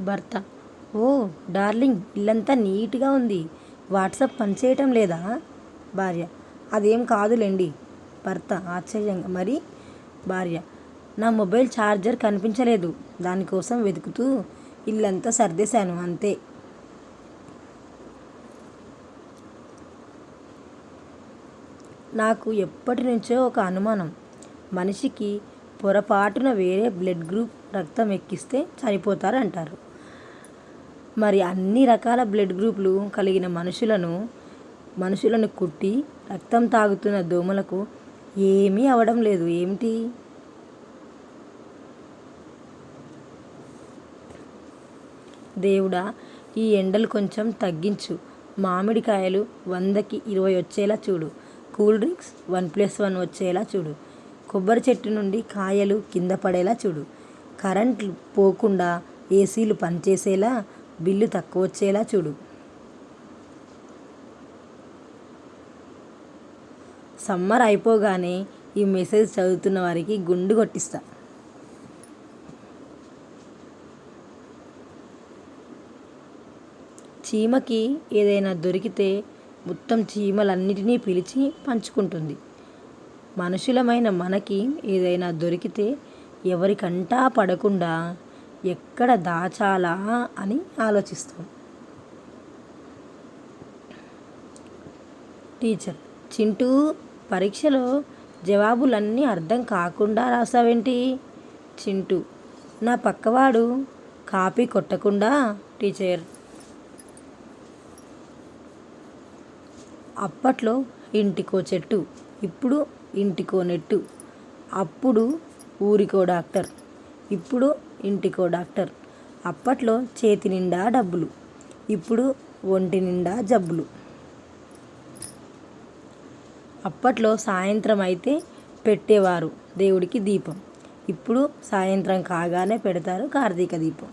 భర్త: ఓ డార్లింగ్, ఇల్లంతా నీట్గా ఉంది. వాట్సాప్ పనిచేయటం లేదా? భార్య: అదేం కాదులేండి. భర్త ఆశ్చర్యంగా: మరి? భార్య: నా మొబైల్ ఛార్జర్ కనిపించలేదు. దానికోసం వెతుకుతూ ఇల్లంతా సర్దేశాను అంతే. నాకు ఎప్పటి నుంచో ఒక అనుమానం. మనిషికి పొరపాటున వేరే బ్లడ్ గ్రూప్ రక్తం ఎక్కిస్తే చనిపోతారంటారు. మరి అన్ని రకాల బ్లడ్ గ్రూపులు కలిగిన మనుషులను కుట్టి రక్తం తాగుతున్న దోమలకు ఏమీ అవడం లేదు ఏమిటి? దేవుడా, ఈ ఎండలు కొంచెం తగ్గించు. మామిడికాయలు 100కి 20 వచ్చేలా చూడు. కూల్ డ్రింక్స్ 1+1 వచ్చేలా చూడు. కొబ్బరి చెట్టు నుండి కాయలు కింద పడేలా చూడు. కరెంట్లు పోకుండా ఏసీలు పనిచేసేలా, బిల్లు తక్కువ వచ్చేలా చూడు. సమ్మర్ అయిపోగానే ఈ మెసేజ్ చదువుతున్న వారికి గుండు కొట్టిస్తా. చీమకి ఏదైనా దొరికితే మొత్తం చీమలన్నిటినీ పిలిచి పంచుకుంటుంది. మనుషులమైన మనకి ఏదైనా దొరికితే ఎవరికంటా పడకుండా ఎక్కడ దాచాలా అని ఆలోచిస్తాం. టీచర్: చింటూ, పరీక్షలో జవాబులన్నీ అర్థం కాకుండా రాసావేంటి? చింటూ: నా పక్కవాడు కాపీ కొట్టకుండా. టీచర్: అప్పట్లో ఇంటికో చెట్టు, ఇప్పుడు ఇంటికో నెట్టు. అప్పుడు ఊరికో డాక్టర్, ఇప్పుడు ఇంటికో డాక్టర్. అప్పట్లో చేతి నిండా డబ్బులు, ఇప్పుడు ఒంటి నిండా జబ్బులు. అప్పట్లో సాయంత్రం అయితే పెట్టేవారు దేవుడికి దీపం, ఇప్పుడు సాయంత్రం కాగానే పెడతారు కార్తీక దీపం.